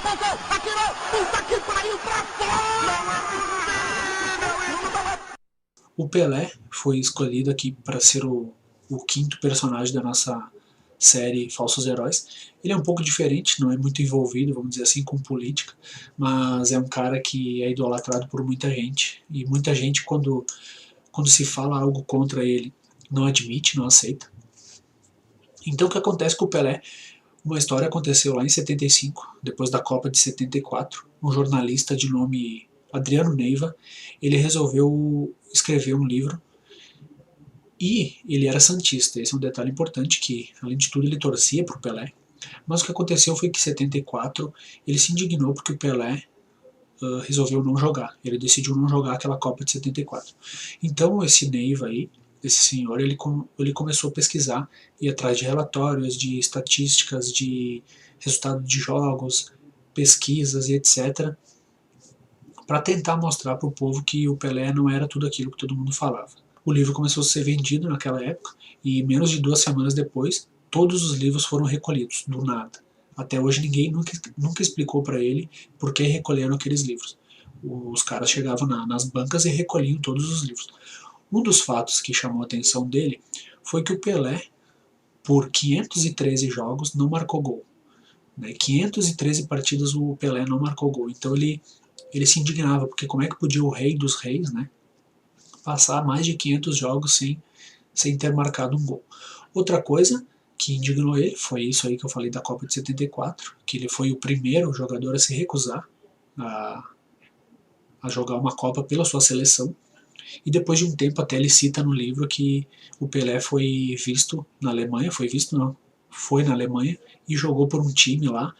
apontou, atirou, puta que pariu pra fora! O Pelé foi escolhido aqui para ser o quinto personagem da nossa série Falsos Heróis. Ele é um pouco diferente, não é muito envolvido, vamos dizer assim, com política, mas é um cara que é idolatrado por muita gente, e muita gente, quando se fala algo contra ele, não admite, não aceita. Então o que acontece com o Pelé? Uma história aconteceu lá em 75, depois da Copa de 74. Um jornalista de nome Adriano Neiva, ele resolveu escrever um livro, e ele era santista. Esse é um detalhe importante, que além de tudo ele torcia para o Pelé. Mas o que aconteceu foi que em 74 ele se indignou porque o Pelé resolveu não jogar. Ele decidiu não jogar aquela Copa de 74. Então esse Neiva aí, esse senhor, ele começou a pesquisar, ir atrás de relatórios, de estatísticas, de resultados de jogos, pesquisas e etc., para tentar mostrar para o povo que o Pelé não era tudo aquilo que todo mundo falava. O livro começou a ser vendido naquela época, e menos de 2 semanas depois, todos os livros foram recolhidos, do nada. Até hoje ninguém nunca explicou para ele por que recolheram aqueles livros. Os caras chegavam nas bancas e recolhiam todos os livros. Um dos fatos que chamou a atenção dele foi que o Pelé, por 513 jogos, não marcou gol. 513 partidas o Pelé não marcou gol. Então ele se indignava, porque como é que podia o rei dos reis, passar mais de 500 jogos sem ter marcado um gol. Outra coisa que indignou ele foi isso aí que eu falei da Copa de 74, que ele foi o primeiro jogador a se recusar a jogar uma Copa pela sua seleção. E depois de um tempo até ele cita no livro que o Pelé foi visto na Alemanha, foi na Alemanha e jogou por um time lá,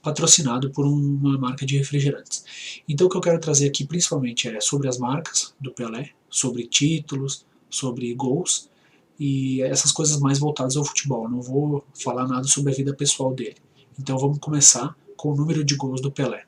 patrocinado por uma marca de refrigerantes. Então o que eu quero trazer aqui principalmente é sobre as marcas do Pelé, sobre títulos, sobre gols e essas coisas mais voltadas ao futebol. Eu não vou falar nada sobre a vida pessoal dele. Então vamos começar com o número de gols do Pelé.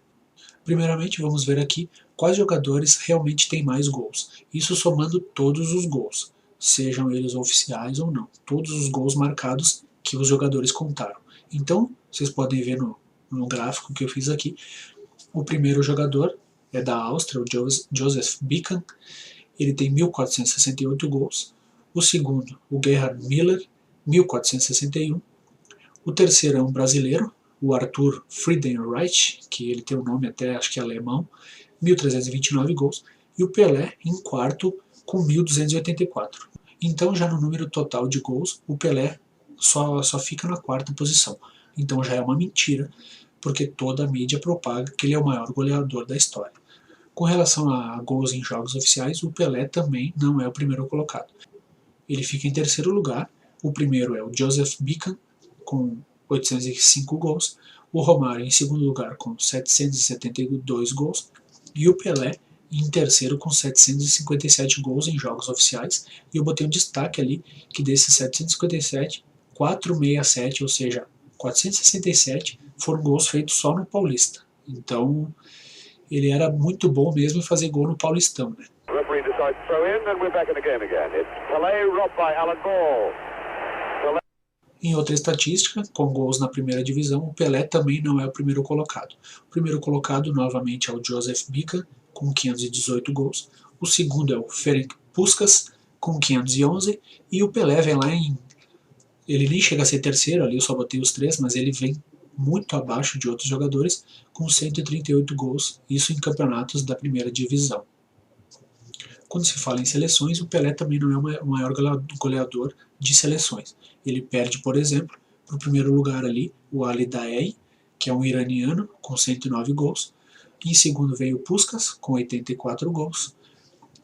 Primeiramente vamos ver aqui quais jogadores realmente têm mais gols. Isso somando todos os gols, sejam eles oficiais ou não. Todos os gols marcados que os jogadores contaram. Então vocês podem ver no gráfico que eu fiz aqui, o primeiro jogador é da Áustria, o Joseph Bican, ele tem 1.468 gols. O segundo, o Gerhard Müller, 1.461. O terceiro é um brasileiro, o Arthur Friedenreich, que ele tem um nome até, acho que é alemão, 1.329 gols. E o Pelé em quarto, com 1.284. Então, já no número total de gols, o Pelé só fica na quarta posição. Então já é uma mentira, porque toda a mídia propaga que ele é o maior goleador da história. Com relação a gols em jogos oficiais, o Pelé também não é o primeiro colocado. Ele fica em terceiro lugar. O primeiro é o Joseph Bican, com 805 gols. O Romário em segundo lugar, com 772 gols. E o Pelé em terceiro, com 757 gols em jogos oficiais. E eu botei um destaque ali, que desses 757, 467, ou seja, 467 foram gols feitos só no Paulista. Então, ele era muito bom mesmo em fazer gol no Paulistão, Em outra estatística, com gols na primeira divisão, o Pelé também não é o primeiro colocado. O primeiro colocado, novamente, é o Joseph Bican, com 518 gols. O segundo é o Ferenc Puskás, com 511. E o Pelé vem lá ele nem chega a ser terceiro, ali eu só botei os 3, mas ele vem muito abaixo de outros jogadores, com 138 gols, isso em campeonatos da primeira divisão. Quando se fala em seleções, o Pelé também não é o maior goleador de seleções. Ele perde, por exemplo, para o primeiro lugar ali, o Ali Daei, que é um iraniano, com 109 gols. Em segundo veio o Puskás, com 84 gols.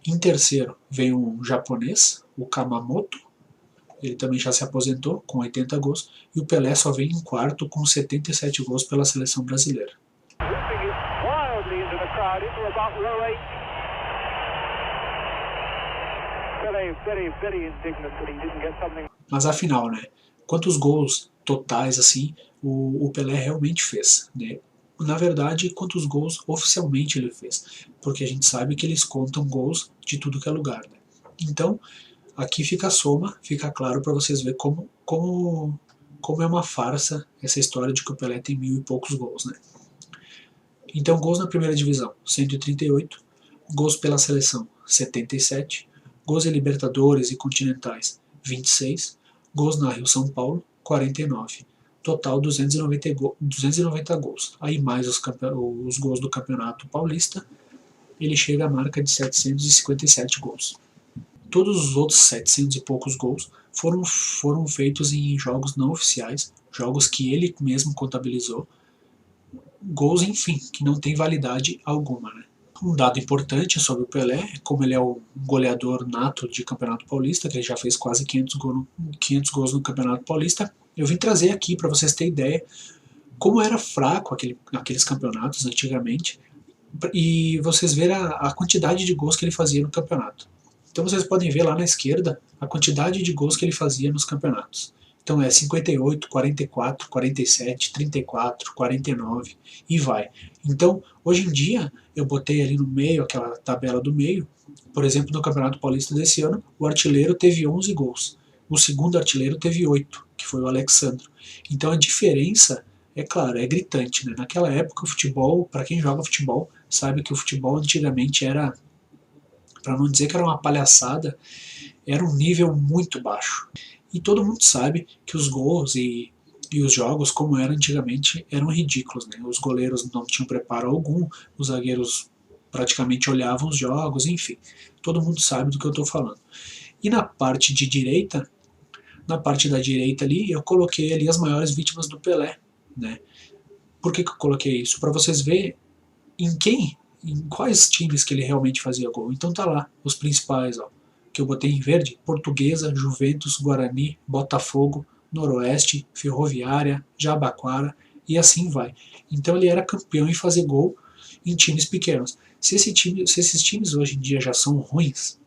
Em terceiro veio um japonês, o Kamamoto, ele também já se aposentou, com 80 gols, e o Pelé só vem em quarto, com 77 gols pela seleção brasileira. Mas afinal, quantos gols totais assim o Pelé realmente fez? Na verdade, quantos gols oficialmente ele fez? Porque a gente sabe que eles contam gols de tudo que é lugar. Então, aqui fica a soma, fica claro para vocês verem como é uma farsa essa história de que o Pelé tem 1000 e poucos gols. Então, gols na primeira divisão, 138, gols pela seleção, 77, gols em Libertadores e Continentais, 26, gols na Rio-São Paulo, 49. Total 290 gols. Aí mais os gols do Campeonato Paulista, ele chega à marca de 757 gols. Todos os outros 700 e poucos gols foram feitos em jogos não oficiais, jogos que ele mesmo contabilizou, gols, enfim, que não tem validade alguma, né? Um dado importante sobre o Pelé, como ele é o goleador nato de Campeonato Paulista, que ele já fez quase 500 gols no Campeonato Paulista, eu vim trazer aqui para vocês terem ideia como era fraco aqueles campeonatos antigamente, e vocês verem a quantidade de gols que ele fazia no campeonato. Então vocês podem ver lá na esquerda a quantidade de gols que ele fazia nos campeonatos. Então é 58, 44, 47, 34, 49 e vai. Então, hoje em dia, eu botei ali no meio, aquela tabela do meio, por exemplo, no Campeonato Paulista desse ano, o artilheiro teve 11 gols. O segundo artilheiro teve 8, que foi o Alexandro. Então a diferença, é claro, é gritante, né? Naquela época o futebol, para quem joga futebol, sabe que o futebol antigamente era, para não dizer que era uma palhaçada, era um nível muito baixo. E todo mundo sabe que os gols e os jogos, como era antigamente, eram ridículos, né? Os goleiros não tinham preparo algum, os zagueiros praticamente olhavam os jogos, enfim. Todo mundo sabe do que eu estou falando. E na parte de direita, na parte da direita ali, eu coloquei ali as maiores vítimas do Pelé, né? Por que eu coloquei isso? Para vocês verem em quais times que ele realmente fazia gol. Então tá lá, os principais, ó, que eu botei em verde: Portuguesa, Juventus, Guarani, Botafogo, Noroeste, Ferroviária, Jabaquara e assim vai. Então ele era campeão em fazer gol em times pequenos. Se esses times hoje em dia já são ruins,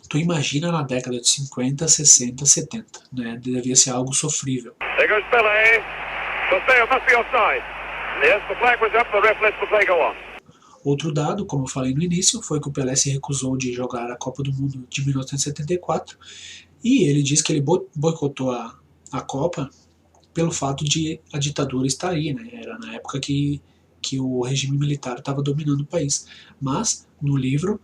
tu imagina na década de 50, 60, 70, né? Devia ser algo sofrível. There goes Pelé. Sale must be offside. Yes, the flag was up, the ref lets the play go on. Outro dado, como eu falei no início, foi que o Pelé se recusou de jogar a Copa do Mundo de 1974 e ele disse que ele boicotou a Copa pelo fato de a ditadura estar aí, né? Era na época que o regime militar estava dominando o país. Mas, no livro,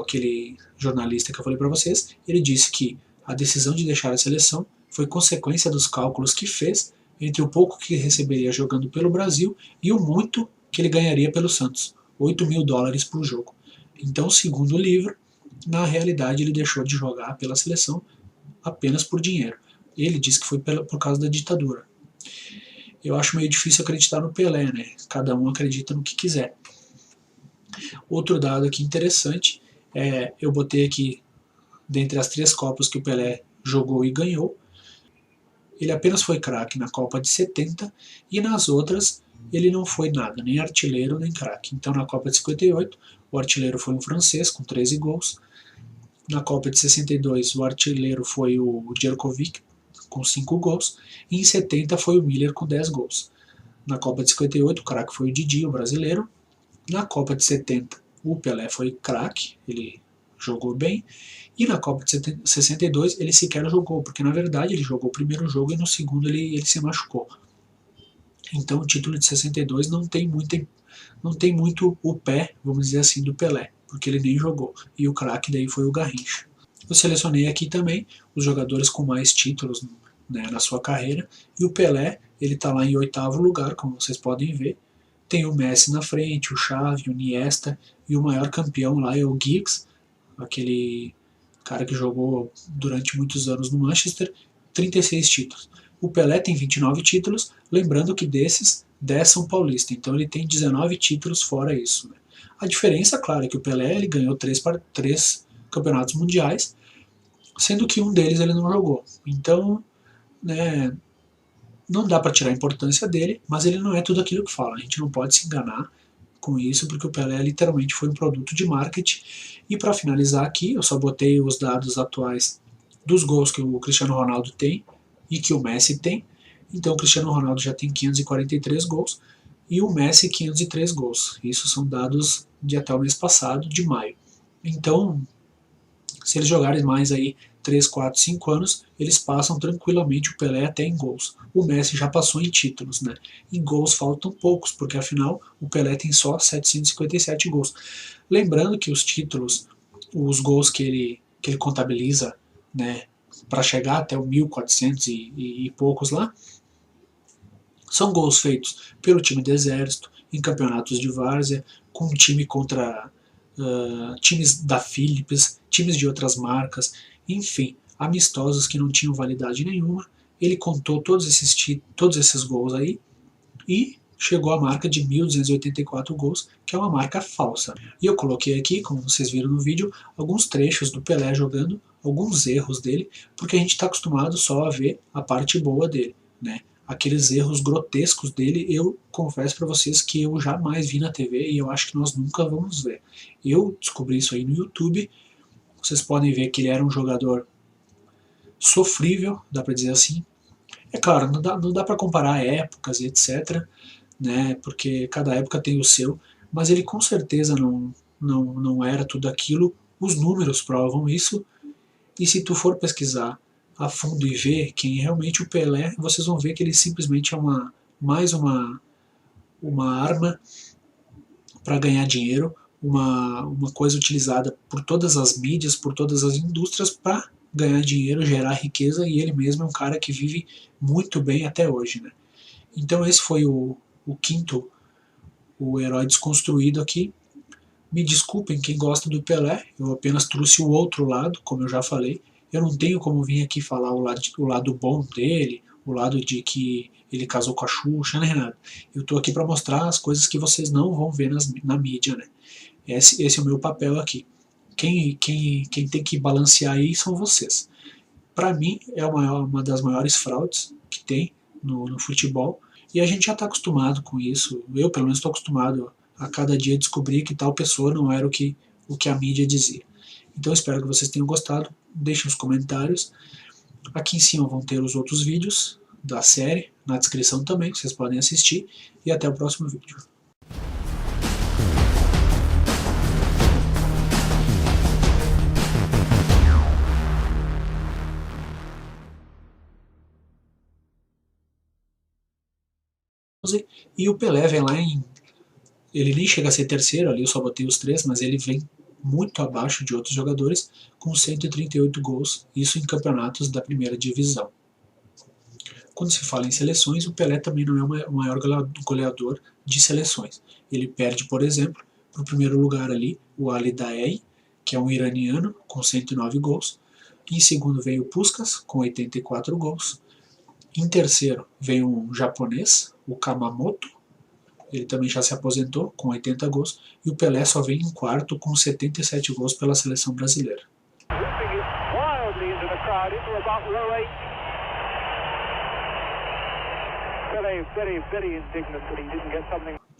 aquele jornalista que eu falei para vocês, ele disse que a decisão de deixar a seleção foi consequência dos cálculos que fez entre o pouco que receberia jogando pelo Brasil e o muito que ele ganharia pelo Santos. $8.000 por jogo. Então, segundo o livro, na realidade ele deixou de jogar pela seleção apenas por dinheiro. Ele disse que foi por causa da ditadura. Eu acho meio difícil acreditar no Pelé, né? Cada um acredita no que quiser. Outro dado aqui interessante, eu botei aqui, dentre as 3 Copas que o Pelé jogou e ganhou, ele apenas foi craque na Copa de 70 e nas outras ele não foi nada, nem artilheiro nem craque. Então na Copa de 58 o artilheiro foi um francês com 13 gols. Na Copa de 62 o artilheiro foi o Djerkovic com 5 gols. E em 70 foi o Miller com 10 gols. Na Copa de 58 o craque foi o Didi, o brasileiro. Na Copa de 70 o Pelé foi craque, ele jogou bem. E na Copa de 62 ele sequer jogou, porque na verdade ele jogou o primeiro jogo e no segundo ele se machucou. Então o título de 62 não tem muito o pé, vamos dizer assim, do Pelé, porque ele nem jogou. E o craque daí foi o Garrincha. Eu selecionei aqui também os jogadores com mais títulos, né, na sua carreira, e o Pelé, ele está lá em 8º lugar, como vocês podem ver. Tem o Messi na frente, o Xavi, o Iniesta, e o maior campeão lá é o Giggs, aquele cara que jogou durante muitos anos no Manchester, 36 títulos. O Pelé tem 29 títulos, lembrando que desses, 10 são paulistas, então ele tem 19 títulos fora isso. Né? A diferença, claro, é que o Pelé ele ganhou 3 campeonatos mundiais, sendo que um deles ele não jogou. Então, né, não dá para tirar a importância dele, mas ele não é tudo aquilo que fala. A gente não pode se enganar com isso, porque o Pelé literalmente foi um produto de marketing. E para finalizar aqui, eu só botei os dados atuais dos gols que o Cristiano Ronaldo tem e que o Messi tem. Então o Cristiano Ronaldo já tem 543 gols e o Messi 503 gols. Isso são dados de até o mês passado, de maio. Então, Se eles jogarem mais aí 3, 4, 5 anos, eles passam tranquilamente o Pelé até em gols. O Messi já passou em títulos, né? Em gols faltam poucos, porque afinal o Pelé tem só 757 gols. Lembrando que os títulos, os gols que ele contabiliza, né, para chegar até o 1400 e poucos lá, são gols feitos pelo time do Exército, em campeonatos de várzea, com um time contra times da Philips, times de outras marcas, enfim, amistosos que não tinham validade nenhuma. Ele contou todos esses gols aí e chegou à marca de 1.284 gols, que é uma marca falsa. E eu coloquei aqui, como vocês viram no vídeo, alguns trechos do Pelé jogando, alguns erros dele, porque a gente está acostumado só a ver a parte boa dele, né? Aqueles erros grotescos dele, eu confesso para vocês que eu jamais vi na TV e eu acho que nós nunca vamos ver. Eu descobri isso aí no YouTube. Vocês podem ver que ele era um jogador sofrível, dá para dizer assim. É claro, não dá para comparar épocas e etc, né, porque cada época tem o seu, mas ele com certeza não era tudo aquilo. Os números provam isso, e se tu for pesquisar a fundo e ver quem é realmente o Pelé, vocês vão ver que ele simplesmente é mais uma arma para ganhar dinheiro, uma coisa utilizada por todas as mídias, por todas as indústrias para ganhar dinheiro, gerar riqueza, e ele mesmo é um cara que vive muito bem até hoje, né? Então esse foi o quinto, o herói desconstruído aqui. Me desculpem quem gosta do Pelé, eu apenas trouxe o outro lado, como eu já falei. Eu não tenho como vir aqui falar o lado bom dele, o lado de que ele casou com a Xuxa, nem nada. Eu estou aqui para mostrar as coisas que vocês não vão ver na mídia, né? Esse é o meu papel aqui. Quem tem que balancear aí são vocês. Para mim, é uma das maiores fraudes que tem no futebol, e a gente já está acostumado com isso. Eu, pelo menos, estou acostumado a cada dia descobrir que tal pessoa não era o que a mídia dizia. Então, espero que vocês tenham gostado. Deixem os comentários. Aqui em cima vão ter os outros vídeos da série, na descrição também, vocês podem assistir. E até o próximo vídeo. E o Pelé vem lá ele nem chega a ser terceiro, ali eu só botei os 3, mas ele vem muito abaixo de outros jogadores, com 138 gols, isso em campeonatos da primeira divisão. Quando se fala em seleções, o Pelé também não é o maior goleador de seleções. Ele perde, por exemplo, para o primeiro lugar ali, o Ali Daei, que é um iraniano, com 109 gols. Em segundo vem o Puskás, com 84 gols. Em terceiro vem um japonês, o Kamamoto, ele também já se aposentou com 80 gols, e o Pelé só vem em quarto com 77 gols pela seleção brasileira.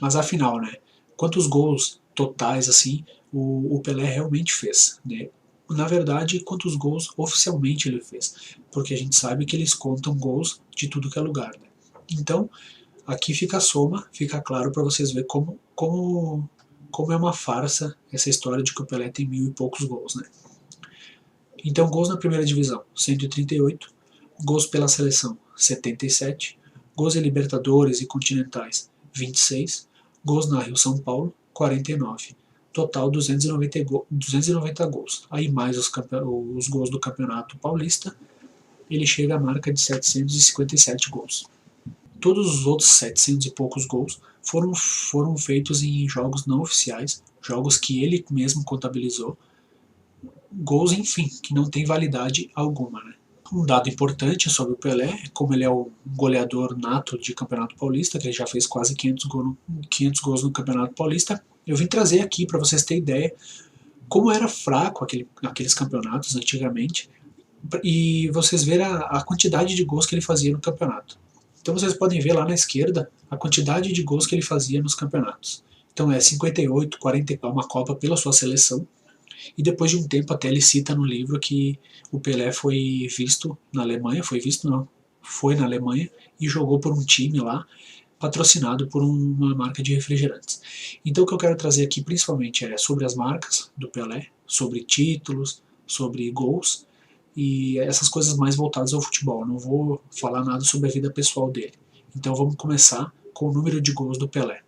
Mas afinal, né, quantos gols totais assim o Pelé realmente fez, né? Na verdade, quantos gols oficialmente ele fez, porque a gente sabe que eles contam gols de tudo que é lugar, né? Então, aqui fica a soma, fica claro para vocês verem como é uma farsa essa história de que o Pelé tem 1000 e poucos gols, né? Então, gols na primeira divisão, 138, gols pela seleção, 77, gols em Libertadores e Continentais, 26, gols na Rio-São Paulo, 49, total 290 gols. Aí mais os gols do Campeonato Paulista, ele chega à marca de 757 gols. Todos os outros 700 e poucos gols foram feitos em jogos não oficiais, jogos que ele mesmo contabilizou, gols, enfim, que não tem validade alguma, né? Um dado importante sobre o Pelé, como ele é um goleador nato de Campeonato Paulista, que ele já fez quase 500 gols no Campeonato Paulista, eu vim trazer aqui para vocês terem ideia como era fraco aqueles campeonatos antigamente, e vocês verem a quantidade de gols que ele fazia no campeonato. Então vocês podem ver lá na esquerda a quantidade de gols que ele fazia nos campeonatos. Então é 58, 40, uma Copa pela sua seleção. E depois de um tempo até ele cita no livro que o Pelé foi visto na Alemanha, foi na Alemanha e jogou por um time lá, patrocinado por uma marca de refrigerantes. Então o que eu quero trazer aqui principalmente é sobre as marcas do Pelé, sobre títulos, sobre gols e essas coisas mais voltadas ao futebol. Eu não vou falar nada sobre a vida pessoal dele. Então vamos começar com o número de gols do Pelé.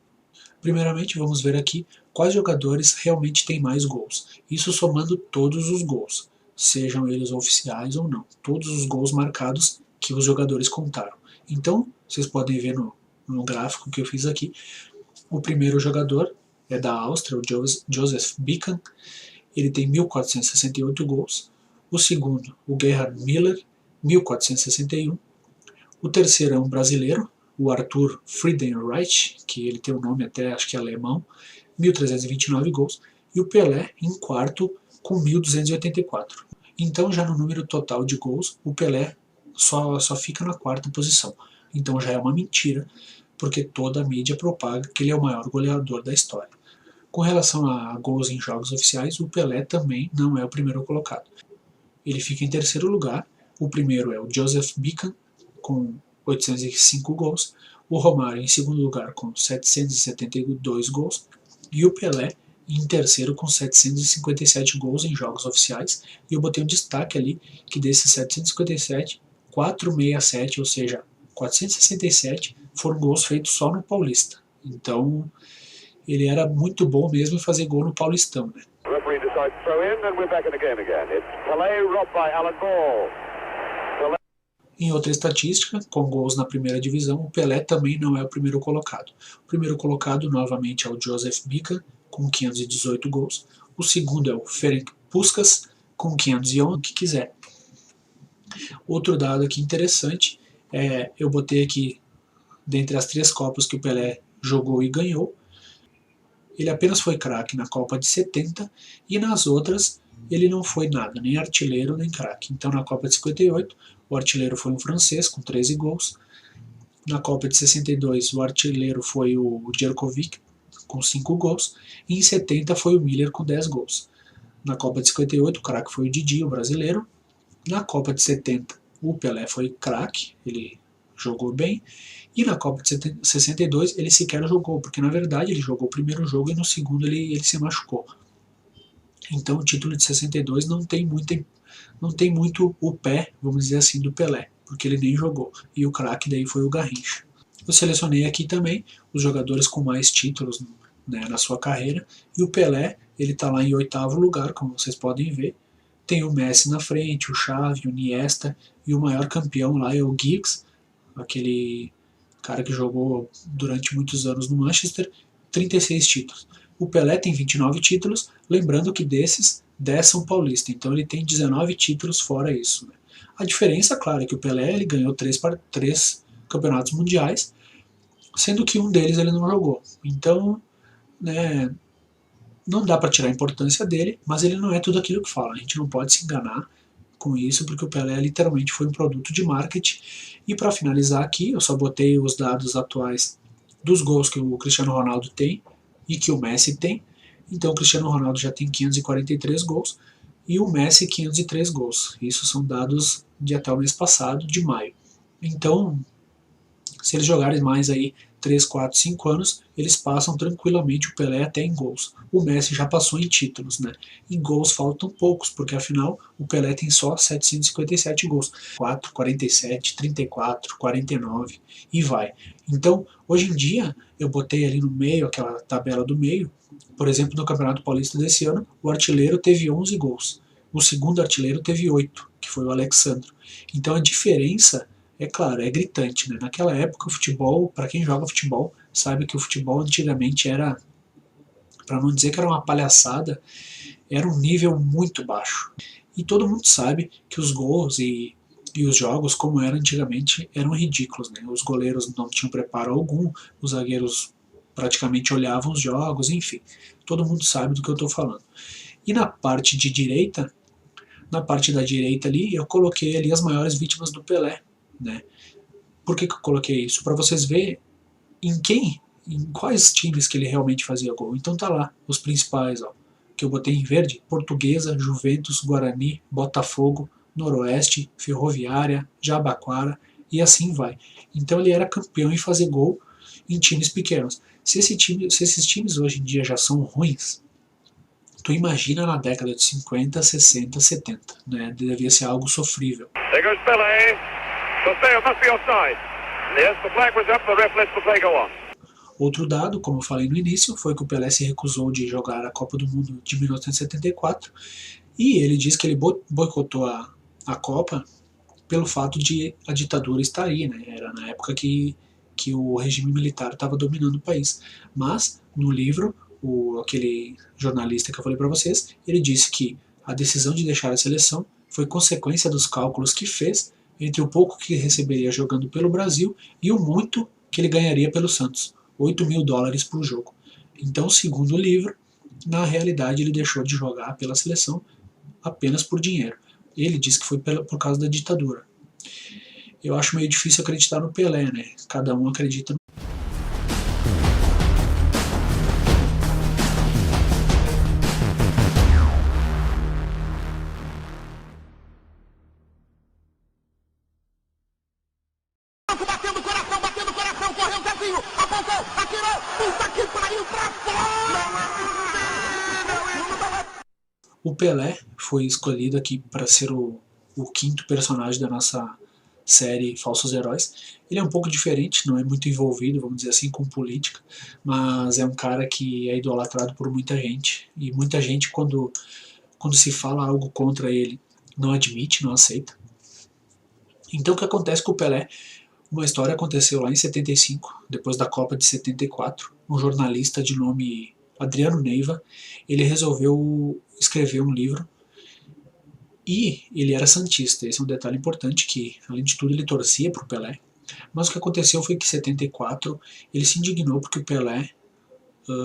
Primeiramente, vamos ver aqui quais jogadores realmente têm mais gols. Isso somando todos os gols, sejam eles oficiais ou não. Todos os gols marcados que os jogadores contaram. Então, vocês podem ver no gráfico que eu fiz aqui, o primeiro jogador é da Áustria, o Joseph Bican. Ele tem 1.468 gols. O segundo, o Gerhard Müller, 1.461. O terceiro é um brasileiro, o Arthur Friedenreich, que ele tem o nome até acho que é alemão, 1.329 gols, e o Pelé em quarto com 1.284. Então já no número total de gols, o Pelé só fica na quarta posição. Então já é uma mentira, porque toda a mídia propaga que ele é o maior goleador da história. Com relação a gols em jogos oficiais, o Pelé também não é o primeiro colocado. Ele fica em terceiro lugar, o primeiro é o Joseph Bican, com 805 gols, o Romário em segundo lugar com 772 gols e o Pelé em terceiro com 757 gols em jogos oficiais. E eu botei um destaque ali que desses 757, 467, ou seja, 467 foram gols feitos só no Paulista. Então ele era muito bom mesmo em fazer gol no Paulistão, né? Referee decides to throw in and we're back in the game again. It's Pelé robbed by Alan Ball. Em outra estatística, com gols na primeira divisão, o Pelé também não é o primeiro colocado. O primeiro colocado, novamente, é o Joseph Bican, com 518 gols. O segundo é o Ferenc Puskás, com 511, o que quiser. Outro dado aqui interessante, eu botei aqui, dentre as 3 Copas que o Pelé jogou e ganhou, ele apenas foi craque na Copa de 70 e nas outras ele não foi nada, nem artilheiro nem craque. Então na Copa de 58 o artilheiro foi um francês com 13 gols. Na Copa de 62 o artilheiro foi o Djerkovic com 5 gols. E em 70 foi o Miller com 10 gols. Na Copa de 58 o craque foi o Didi, o brasileiro. Na Copa de 70 o Pelé foi craque, ele jogou bem. E na Copa de 62 ele sequer jogou, porque na verdade ele jogou o primeiro jogo e no segundo ele se machucou. Então o título de 62 não tem muito o pé, vamos dizer assim, do Pelé, porque ele nem jogou. E o craque daí foi o Garrincha. Eu selecionei aqui também os jogadores com mais títulos, né, na sua carreira, e o Pelé, ele está lá em 8º lugar, como vocês podem ver. Tem o Messi na frente, o Xavi, o Iniesta, e o maior campeão lá é o Giggs, aquele cara que jogou durante muitos anos no Manchester, 36 títulos. O Pelé tem 29 títulos, lembrando que desses 10 são paulistas, então ele tem 19 títulos fora isso. Né? A diferença, claro, é que o Pelé ele ganhou 3 campeonatos mundiais, sendo que um deles ele não jogou. Então, né, não dá para tirar a importância dele, mas ele não é tudo aquilo que fala. A gente não pode se enganar com isso, porque o Pelé literalmente foi um produto de marketing. E para finalizar aqui, eu só botei os dados atuais dos gols que o Cristiano Ronaldo tem e que o Messi tem. Então o Cristiano Ronaldo já tem 543 gols e o Messi 503 gols. Isso são dados de até o mês passado, de maio. Então, se eles jogarem mais aí 3, 4, 5 anos, eles passam tranquilamente o Pelé até em gols. O Messi já passou em títulos, né? Em gols faltam poucos, porque afinal o Pelé tem só 757 gols. 4, 47, 34, 49 e vai. Então, hoje em dia, eu botei ali no meio, aquela tabela do meio, por exemplo, no Campeonato Paulista desse ano, o artilheiro teve 11 gols. O segundo artilheiro teve 8, que foi o Alexandro. Então a diferença, é claro, é gritante, né? Naquela época o futebol, para quem joga futebol, sabe que o futebol antigamente era, para não dizer que era uma palhaçada, era um nível muito baixo. E todo mundo sabe que os gols e os jogos, como era antigamente, eram ridículos, né? Os goleiros não tinham preparo algum, os zagueiros praticamente olhavam os jogos, enfim. Todo mundo sabe do que eu estou falando. E na parte de direita, na parte da direita ali, eu coloquei ali as maiores vítimas do Pelé, né? Por que eu coloquei isso? Para vocês verem em quais times que ele realmente fazia gol. Então tá lá, os principais, ó, que eu botei em verde: Portuguesa, Juventus, Guarani, Botafogo, Noroeste, Ferroviária, Jabaquara e assim vai. Então ele era campeão em fazer gol em times pequenos. Se esses times hoje em dia já são ruins, Tu imagina na década de 50, 60, 70, né? Devia ser algo sofrível. There goes Pelé. Costello must be offside. Yes, the flag was up, the ref lets the play go on. Outro dado, como eu falei no início, foi que o Pelé se recusou de jogar a Copa do Mundo de 1974 e ele diz que ele boicotou a Copa pelo fato de a ditadura estar aí, né? Era na época que o regime militar estava dominando o país. Mas, no livro, aquele jornalista que eu falei para vocês, ele disse que a decisão de deixar a seleção foi consequência dos cálculos que fez entre o pouco que receberia jogando pelo Brasil e o muito que ele ganharia pelo Santos. $8.000 por jogo. Então, segundo o livro, na realidade ele deixou de jogar pela seleção apenas por dinheiro. Ele disse que foi por causa da ditadura. Eu acho meio difícil acreditar no Pelé, né? Cada um acredita no... Batendo o coração, correu o Zezinho, apontou, atirou, puta que pariu, pra fora! O Pelé foi escolhido aqui para ser o quinto personagem da nossa série Falsos Heróis. Ele é um pouco diferente, não é muito envolvido, vamos dizer assim, com política, mas é um cara que é idolatrado por muita gente, e muita gente, quando se fala algo contra ele, não admite, não aceita. Então o que acontece com o Pelé? Uma história aconteceu lá em 75, depois da Copa de 74. Um jornalista de nome Adriano Neiva, ele resolveu escrever um livro e ele era santista. Esse é um detalhe importante, que além de tudo ele torcia para o Pelé. Mas o que aconteceu foi que em 74 ele se indignou porque o Pelé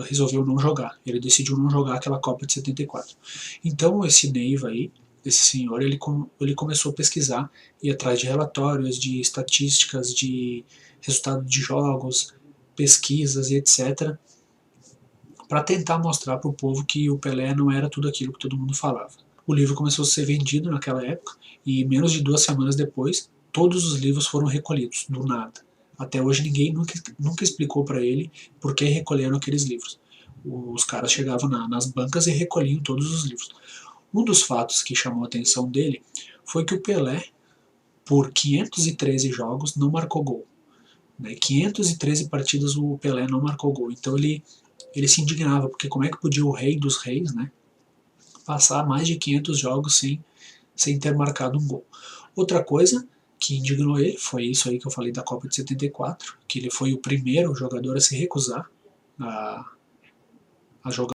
resolveu não jogar. Ele decidiu não jogar aquela Copa de 74. Então esse Neiva aí, esse senhor, ele começou a pesquisar, ir atrás de relatórios, de estatísticas, de resultado de jogos, pesquisas e etc., para tentar mostrar para o povo que o Pelé não era tudo aquilo que todo mundo falava. O livro começou a ser vendido naquela época e menos de 2 semanas depois, todos os livros foram recolhidos, do nada. Até hoje ninguém nunca explicou para ele por que recolheram aqueles livros. Os caras chegavam nas bancas e recolhiam todos os livros. Um dos fatos que chamou a atenção dele foi que o Pelé, por 513 jogos, não marcou gol. 513 partidas o Pelé não marcou gol. Então ele se indignava, porque como é que podia o rei dos reis, né, passar mais de 500 jogos sem ter marcado um gol. Outra coisa que indignou ele foi isso aí que eu falei da Copa de 74, que ele foi o primeiro jogador a se recusar a jogar